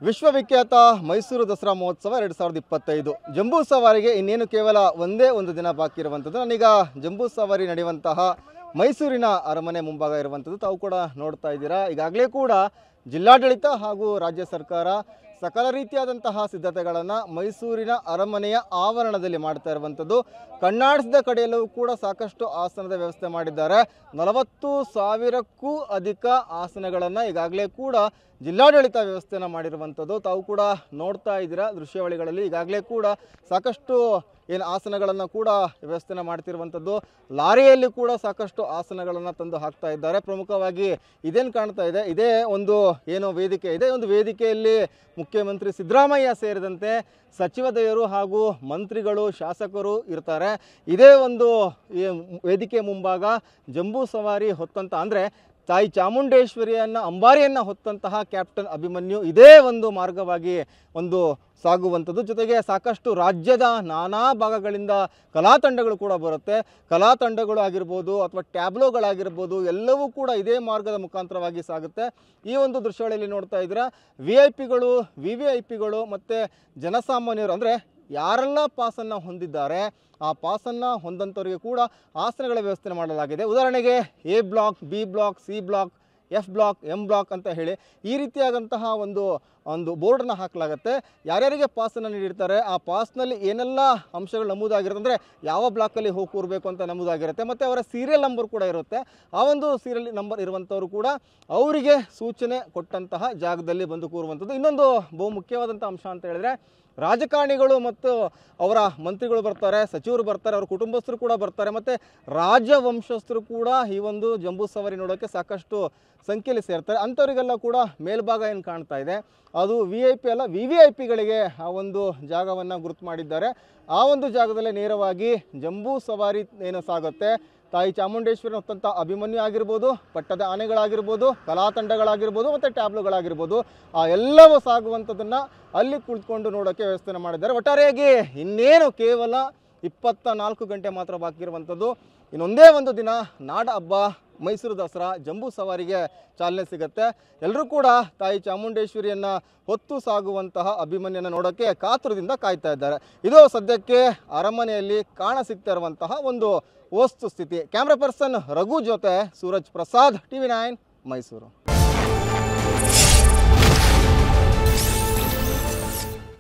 ವಿಶ್ವವಿಖ್ಯಾತ ಮೈಸೂರು ದಸರಾ ಮಹೋತ್ಸವ 2025 ಜಂಬೂ ಸವಾರಿಗೆ ಇನ್ನೇನು ಕೇವಲ ಒಂದೇ ಒಂದು ದಿನ ಬಾಕಿ ಇರುವಂಥದ್ದು. ನಾನೀಗ ಜಂಬೂ ಸವಾರಿ ನಡೆಯುವಂತಹ ಮೈಸೂರಿನ ಅರಮನೆ ಮುಂಭಾಗ ಇರುವಂಥದ್ದು. ತಾವು ಕೂಡ ನೋಡ್ತಾ ಇದ್ದೀರಾ. ಈಗಾಗಲೇ ಕೂಡ ಜಿಲ್ಲಾಡಳಿತ ಹಾಗೂ ರಾಜ್ಯ ಸರ್ಕಾರ ಸಕಲ ರೀತಿಯಾದಂತಹ ಸಿದ್ಧತೆಗಳನ್ನು ಮೈಸೂರಿನ ಅರಮನೆಯ ಆವರಣದಲ್ಲಿ ಮಾಡ್ತಾ ಇರುವಂಥದ್ದು. ಕಣ್ಣಾಡಿಸಿದ ಕಡೆಯಲ್ಲೂ ಕೂಡ ಸಾಕಷ್ಟು ಆಸನದ ವ್ಯವಸ್ಥೆ ಮಾಡಿದ್ದಾರೆ. 40,000ಕ್ಕೂ ಅಧಿಕ ಆಸನಗಳನ್ನು ಈಗಾಗಲೇ ಕೂಡ ಜಿಲ್ಲಾಡಳಿತ ವ್ಯವಸ್ಥೆಯನ್ನು ಮಾಡಿರುವಂಥದ್ದು. ತಾವು ಕೂಡ ನೋಡ್ತಾ ಇದ್ದೀರಾ ದೃಶ್ಯಾವಳಿಗಳಲ್ಲಿ. ಈಗಾಗಲೇ ಕೂಡ ಸಾಕಷ್ಟು ಆಸನಗಳನ್ನು ಕೂಡ ವ್ಯವಸ್ಥೆನ ಮಾಡ್ತಿರುವಂಥದ್ದು. ಲಾರಿಯಲ್ಲಿ ಕೂಡ ಸಾಕಷ್ಟು ಆಸನಗಳನ್ನು ತಂದು ಹಾಕ್ತಾ ಇದ್ದಾರೆ. ಪ್ರಮುಖವಾಗಿ ಇದೇನು ಕಾಣ್ತಾ ಇದೆ, ಇದೇ ಒಂದು ವೇದಿಕೆ ಇದೆ. ಒಂದು ವೇದಿಕೆಯಲ್ಲಿ ಮುಖ್ಯಮಂತ್ರಿ ಸಿದ್ದರಾಮಯ್ಯ ಸೇರಿದಂತೆ ಸಚಿವದಯರು ಹಾಗೂ ಮಂತ್ರಿಗಳು, ಶಾಸಕರು ಇರ್ತಾರೆ. ಇದೇ ಒಂದು ವೇದಿಕೆ ಮುಂಭಾಗ ಜಂಬೂ ಸವಾರಿ ಹೊತ್ತಂತ ಅಂದರೆ ತಾಯಿ ಚಾಮುಂಡೇಶ್ವರಿಯನ್ನು ಅಂಬಾರಿಯನ್ನು ಹೊತ್ತಂತಹ ಕ್ಯಾಪ್ಟನ್ ಅಭಿಮನ್ಯು ಇದೇ ಒಂದು ಮಾರ್ಗವಾಗಿ ಸಾಗುವಂಥದ್ದು. ಜೊತೆಗೆ ಸಾಕಷ್ಟು ರಾಜ್ಯದ ನಾನಾ ಭಾಗಗಳಿಂದ ಕಲಾ ತಂಡಗಳು ಕೂಡ ಬರುತ್ತೆ. ಕಲಾ ತಂಡಗಳು ಆಗಿರ್ಬೋದು ಅಥವಾ ಟ್ಯಾಬ್ಲೋಗಳಾಗಿರ್ಬೋದು ಎಲ್ಲವೂ ಕೂಡ ಇದೇ ಮಾರ್ಗದ ಮುಖಾಂತರವಾಗಿ ಸಾಗುತ್ತೆ. ಈ ಒಂದು ದೃಶ್ಯಗಳಲ್ಲಿ ನೋಡ್ತಾ ಇದ್ದೀರಾ VIP ಗಳು, VVIPಗಳು ಮತ್ತು ಜನಸಾಮಾನ್ಯರು ಅಂದರೆ ಯಾರೆಲ್ಲ ಪಾಸನ್ನು ಹೊಂದಿದ್ದಾರೆ ಆ ಪಾಸನ್ನು ಹೊಂದಂಥವರಿಗೆ ಕೂಡ ಆಸನಗಳ ವ್ಯವಸ್ಥೆ ಮಾಡಲಾಗಿದೆ. ಉದಾಹರಣೆಗೆ A block, B block, C block, F block, M block ಅಂತ ಹೇಳಿ ಈ ರೀತಿಯಾದಂತಹ ಒಂದು ಬೋರ್ಡನ್ನು ಹಾಕಲಾಗುತ್ತೆ. ಯಾರ್ಯಾರಿಗೆ ಪಾಸನ್ನು ನೀಡಿರ್ತಾರೆ ಆ ಪಾಸ್ನಲ್ಲಿ ಏನೆಲ್ಲ ಅಂಶಗಳು ನಮೂದಾಗಿರುತ್ತೆ ಅಂದರೆ ಯಾವ ಬ್ಲಾಕಲ್ಲಿ ಹೋಗಿ ಕೂರಬೇಕು ಅಂತ ನಮೂದಾಗಿರುತ್ತೆ. ಮತ್ತು ಅವರ ಸೀರಿಯಲ್ ನಂಬರ್ ಕೂಡ ಇರುತ್ತೆ. ಆ ಒಂದು ಸೀರಿಯಲ್ ನಂಬರ್ ಇರುವಂಥವರು ಕೂಡ ಅವರಿಗೆ ಸೂಚನೆ ಕೊಟ್ಟಂತಹ ಜಾಗದಲ್ಲಿ ಬಂದು ಕೂರುವಂಥದ್ದು. ಇನ್ನೊಂದು ಬಹು ಮುಖ್ಯವಾದಂಥ ಅಂಶ ಅಂತ ಹೇಳಿದ್ರೆ ರಾಜಕಾರಣಿಗಳು ಮತ್ತು ಅವರ ಮಂತ್ರಿಗಳು ಬರ್ತಾರೆ, ಸಚಿವರು ಬರ್ತಾರೆ, ಅವರ ಕುಟುಂಬಸ್ಥರು ಕೂಡ ಬರ್ತಾರೆ, ಮತ್ತು ರಾಜವಂಶಸ್ಥರು ಕೂಡ ಈ ಒಂದು ಜಂಬೂ ಸವಾರಿ ನೋಡೋಕ್ಕೆ ಸಾಕಷ್ಟು ಸಂಖ್ಯೆಯಲ್ಲಿ ಸೇರ್ತಾರೆ. ಅಂಥವರಿಗೆಲ್ಲ ಕೂಡ ಮೇಲ್ಭಾಗ ಏನು ಕಾಣ್ತಾ ಇದೆ ಅದು VIP ಅಲ್ಲ VVIPಗಳಿಗೆ ಆ ಒಂದು ಜಾಗವನ್ನು ಗುರುತು ಮಾಡಿದ್ದಾರೆ. ಆ ಒಂದು ಜಾಗದಲ್ಲೇ ನೇರವಾಗಿ ಜಂಬೂ ಸವಾರಿ ಸಾಗುತ್ತೆ. ತಾಯಿ ಚಾಮುಂಡೇಶ್ವರಿ ಹೊತ್ತಂಥ ಅಭಿಮನ್ಯು ಆಗಿರ್ಬೋದು, ಪಟ್ಟದ ಆನೆಗಳಾಗಿರ್ಬೋದು, ಕಲಾ ತಂಡಗಳಾಗಿರ್ಬೋದು ಮತ್ತು ಟ್ಯಾಬ್ಲೋಗಳಾಗಿರ್ಬೋದು ಆ ಎಲ್ಲವೂ ಸಾಗುವಂಥದ್ದನ್ನು ಅಲ್ಲಿ ಕುಳಿತುಕೊಂಡು ನೋಡೋಕ್ಕೆ ವ್ಯವಸ್ಥೆ ಮಾಡಿದ್ದಾರೆ. ಒಟ್ಟಾರೆಯಾಗಿ ಇನ್ನೇನು ಕೇವಲ 24 ಗಂಟೆ ಮಾತ್ರ ಬಾಕಿ ಇರುವಂಥದ್ದು. ಇನ್ನೊಂದೇ ಒಂದು ದಿನ ನಾಡ ಹಬ್ಬ ಮೈಸೂರು ದಸರಾ ಜಂಬೂ ಸವಾರಿಗೆ ಚಾಲನೆ ಸಿಗುತ್ತೆ. ಎಲ್ಲರೂ ಕೂಡ ತಾಯಿ ಚಾಮುಂಡೇಶ್ವರಿಯನ್ನು ಹೊತ್ತು ಸಾಗುವಂತಹ ಅಭಿಮನ್ಯನ ನೋಡೋಕ್ಕೆ ಕಾತುರದಿಂದ ಕಾಯ್ತಾ ಇದ್ದಾರೆ. ಇದು ಸದ್ಯಕ್ಕೆ ಅರಮನೆಯಲ್ಲಿ ಕಾಣಸಿಗ್ತಾ ಇರುವಂತಹ ಒಂದು ವಸ್ತು ಸ್ಥಿತಿ. ಕ್ಯಾಮ್ರಾ ಪರ್ಸನ್ ರಘು ಜೊತೆ ಸೂರಜ್ ಪ್ರಸಾದ್, TV9 ಮೈಸೂರು.